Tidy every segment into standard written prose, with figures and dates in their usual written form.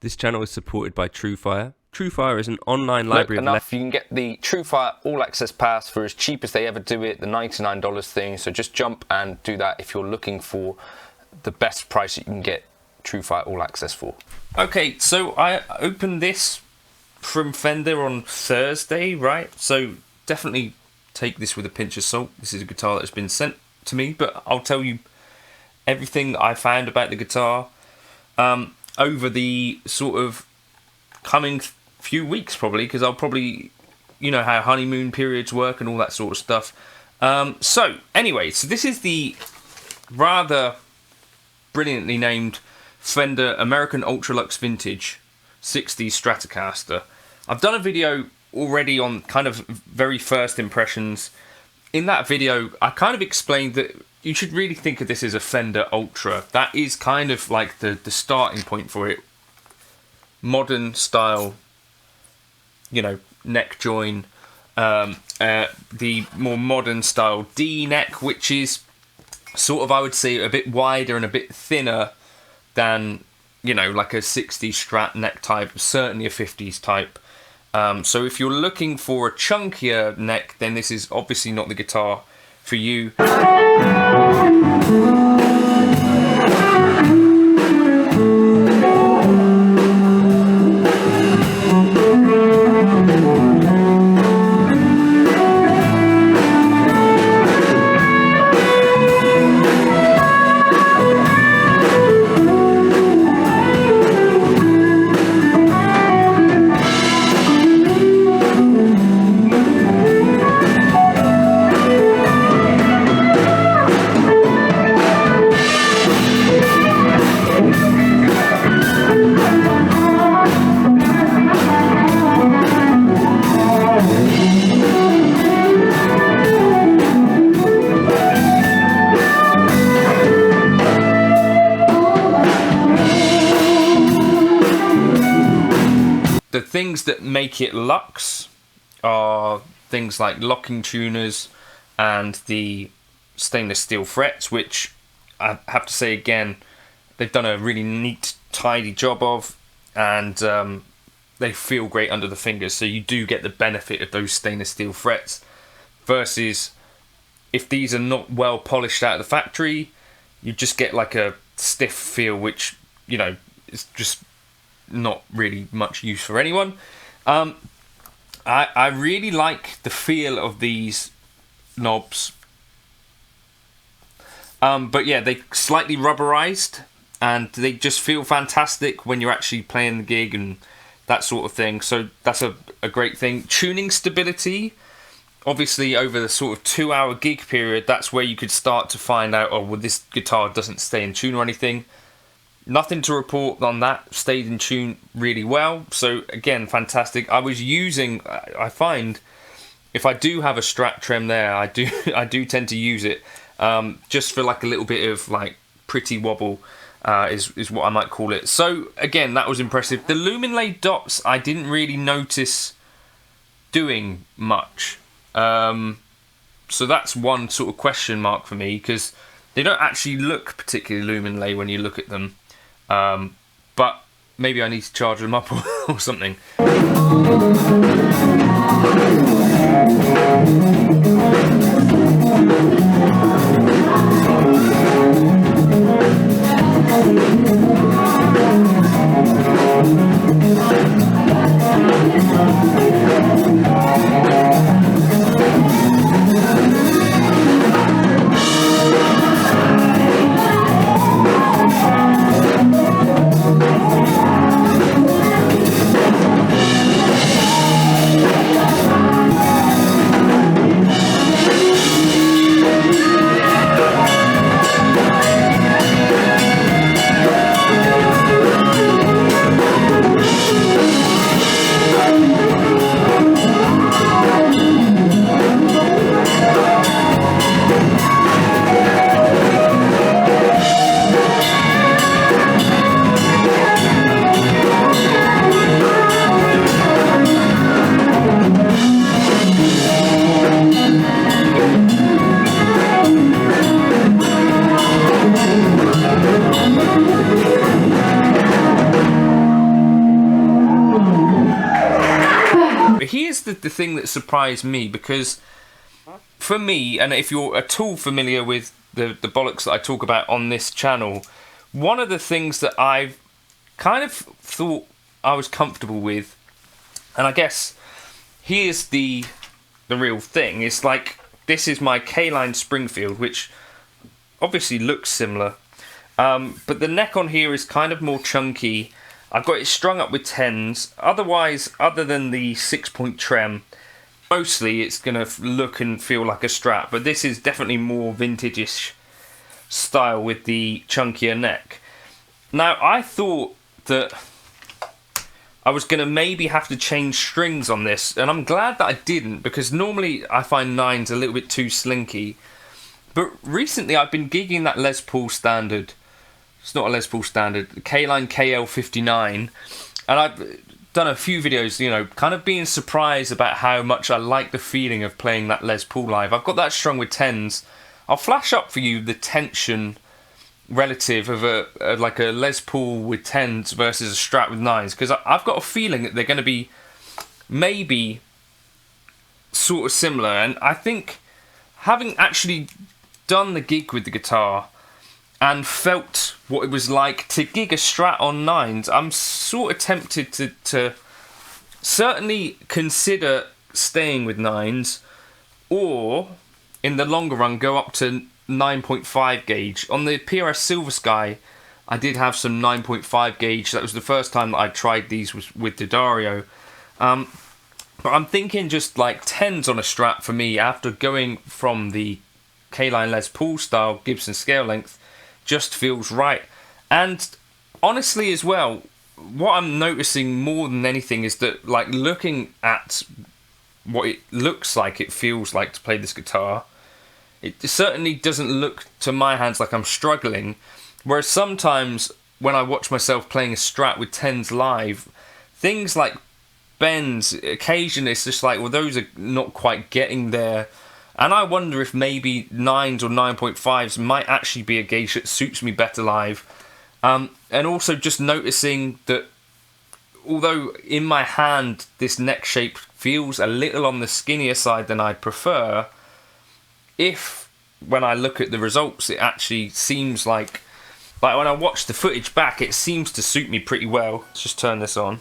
This channel is supported by Truefire. Truefire is an online library enough, you can get the Truefire All Access Pass for as cheap as they ever do it, the $99 thing. So just jump and do that if you're looking for the best price that you can get Truefire All Access for. Okay, so I opened this from Fender on Thursday, right? So definitely take this with a pinch of salt. This is a guitar that's been sent to me, but I'll tell you everything I found about the guitar over the sort of coming few weeks, probably, because I'll probably, you know how honeymoon periods work and all that sort of stuff. So anyway, so this is the rather brilliantly named Fender American Ultra Luxe Vintage 60s Stratocaster. I've done a video already on kind of very first impressions. In that video, I kind of explained that you should really think of this as a Fender Ultra. That is kind of like the starting point for it. Modern style, you know, neck join. The more modern style D neck, which is sort of, I would say, a bit wider and a bit thinner than, you know, like a 60s Strat neck type, certainly a 50s type. So if you're looking for a chunkier neck, then this is obviously not the guitar for you. The things that make it luxe are things like locking tuners and the stainless steel frets, which I have to say again, they've done a really neat, tidy job of, and they feel great under the fingers, so you do get the benefit of those stainless steel frets, versus if these are not well polished out of the factory, you just get like a stiff feel, which, you know, is just not really much use for anyone. I really like the feel of these knobs, but yeah, they slightly rubberized and they just feel fantastic when you're actually playing the gig and that sort of thing, so that's a great thing. Tuning stability, obviously over the sort of 2-hour gig period, that's where you could start to find out, oh well, this guitar doesn't stay in tune or anything. Nothing to report on that, stayed in tune really well, so again, fantastic. I was using, I find, if I do have a Strat trem there, I do tend to use it, just for like a little bit of like pretty wobble, is what I might call it. So again, that was impressive. The lumen laid dots, I didn't really notice doing much, so that's one sort of question mark for me, because they don't actually look particularly lumen lay when you look at them. But maybe I need to charge them up or something. here's the thing that surprised me, because for me, and if you're at all familiar with the bollocks that I talk about on this channel, one of the things that I've kind of thought I was comfortable with, and I guess here's the real thing, it's like, this is my K-line Springfield, which obviously looks similar, but the neck on here is kind of more chunky. I've got it strung up with 10s. Otherwise, other than the 6-point trem, mostly it's going to look and feel like a Strat, but this is definitely more vintage-ish style with the chunkier neck. Now, I thought that I was going to maybe have to change strings on this, and I'm glad that I didn't, because normally I find 9s a little bit too slinky. But recently I've been gigging that Les Paul standard. It's not a Les Paul standard, the K-Line KL59, and I've done a few videos, you know, kind of being surprised about how much I like the feeling of playing that Les Paul live. I've got that strung with 10s. I'll flash up for you the tension relative of like a Les Paul with 10s versus a Strat with 9s, because I've got a feeling that they're going to be maybe sort of similar. And I think, having actually done the gig with the guitar and felt what it was like to gig a Strat on 9s, I'm sort of tempted to certainly consider staying with 9s, or in the longer run go up to 9.5 gauge. On the PRS Silver Sky, I did have some 9.5 gauge. That was the first time that I tried these with D'Addario. But I'm thinking just like 10s on a Strat for me, after going from the K-Line Les Paul style Gibson scale length, just feels right. And honestly as well, what I'm noticing more than anything is that, like, looking at what it looks like, it feels like to play this guitar, it certainly doesn't look to my hands like I'm struggling. Whereas sometimes when I watch myself playing a Strat with 10s live, things like bends, occasionally it's just like, well, those are not quite getting there. And I wonder if maybe 9s or 9.5s might actually be a gauge that suits me better live. And also just noticing that although in my hand this neck shape feels a little on the skinnier side than I'd prefer, if when I look at the results it actually seems like when I watch the footage back, it seems to suit me pretty well. Let's just turn this on.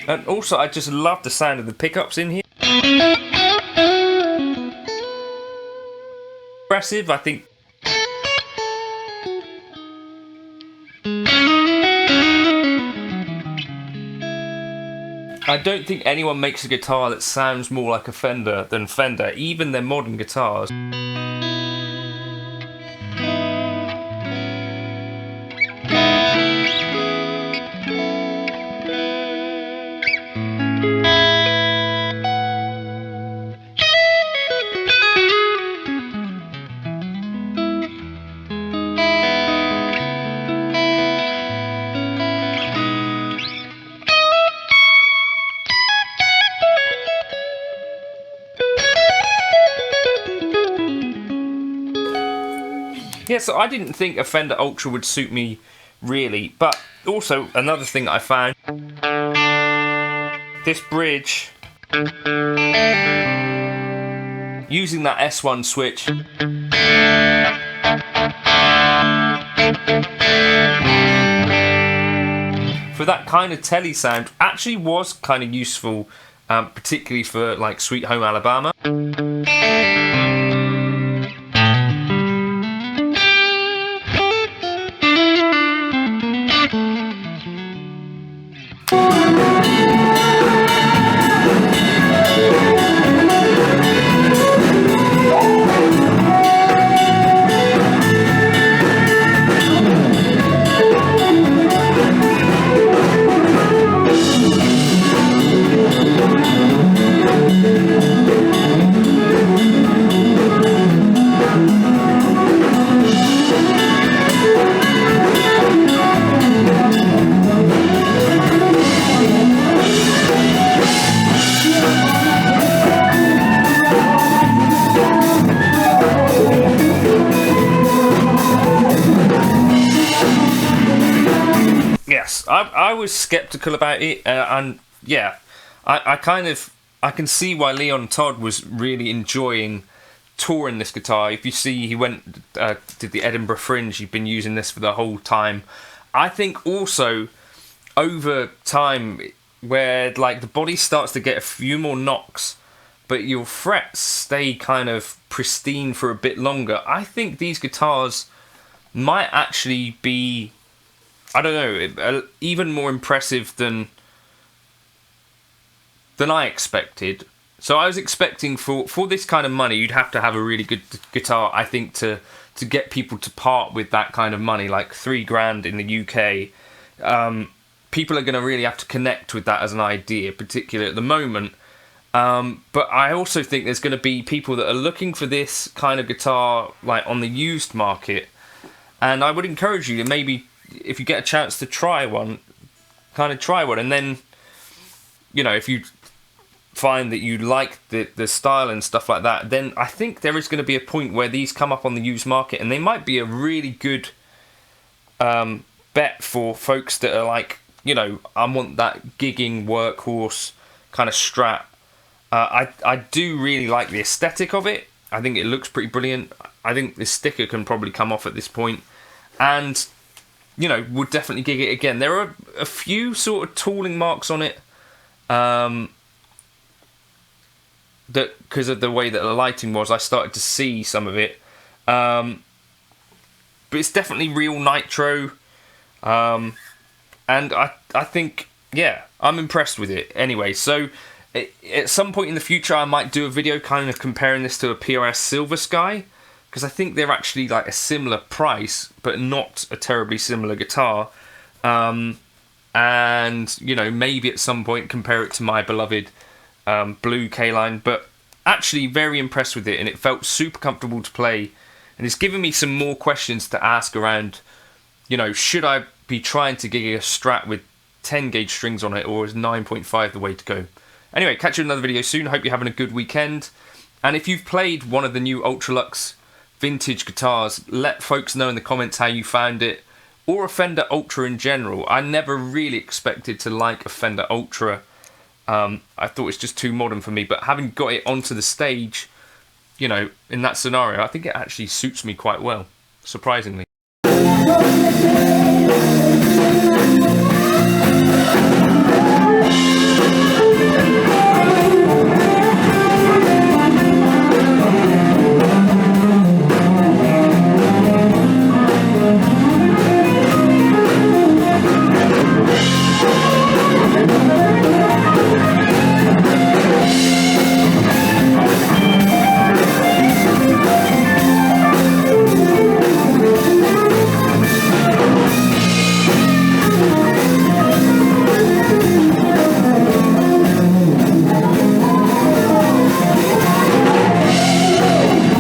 And also, I just love the sound of the pickups in here. Impressive, I think. I don't think anyone makes a guitar that sounds more like a Fender than Fender, even their modern guitars. Yeah, so I didn't think a Fender Ultra would suit me, really. But also, another thing that I found, this bridge, using that S1 switch, for that kind of telly sound, actually was kind of useful, particularly for like Sweet Home Alabama. yes, I was skeptical about it, and yeah, I can see why LeonTodd was really enjoying touring this guitar. If you see, he went did the Edinburgh Fringe. He'd been using this for the whole time. I think also over time, where like the body starts to get a few more knocks, but your frets stay kind of pristine for a bit longer. I think these guitars might actually be, I don't know, even more impressive than I expected. So I was expecting for this kind of money, you'd have to have a really good guitar, I think, to get people to part with that kind of money, like $3,000 in the UK. People are going to really have to connect with that as an idea, particularly at the moment. But I also think there's going to be people that are looking for this kind of guitar, like on the used market. And I would encourage you to maybe, if you get a chance to try one, kind of try one. And then, you know, if you find that you like the style and stuff like that, then I think there is going to be a point where these come up on the used market, and they might be a really good bet for folks that are like, you know, I want that gigging workhorse kind of Strat. I do really like the aesthetic of it. I think it looks pretty brilliant. I think the sticker can probably come off at this point, and you know, would definitely gig it again. There are a few sort of tooling marks on it, that because of the way that the lighting was, I started to see some of it. But it's definitely real nitro, and I think, yeah, I'm impressed with it. Anyway, so at some point in the future, I might do a video kind of comparing this to a PRS Silver Sky, because I think they're actually like a similar price, but not a terribly similar guitar. And you know, maybe at some point compare it to my beloved blue K-Line, but actually very impressed with it, and it felt super comfortable to play, and it's given me some more questions to ask around, you know, should I be trying to gig a Strat with 10 gauge strings on it, or is 9.5 the way to go? Anyway, catch you in another video soon. Hope you're having a good weekend, and if you've played one of the new Ultra Luxe vintage guitars, let folks know in the comments how you found it, or a Fender Ultra in general. I never really expected to like a Fender Ultra. I thought it's just too modern for me, but having got it onto the stage, you know, in that scenario, I think it actually suits me quite well, surprisingly.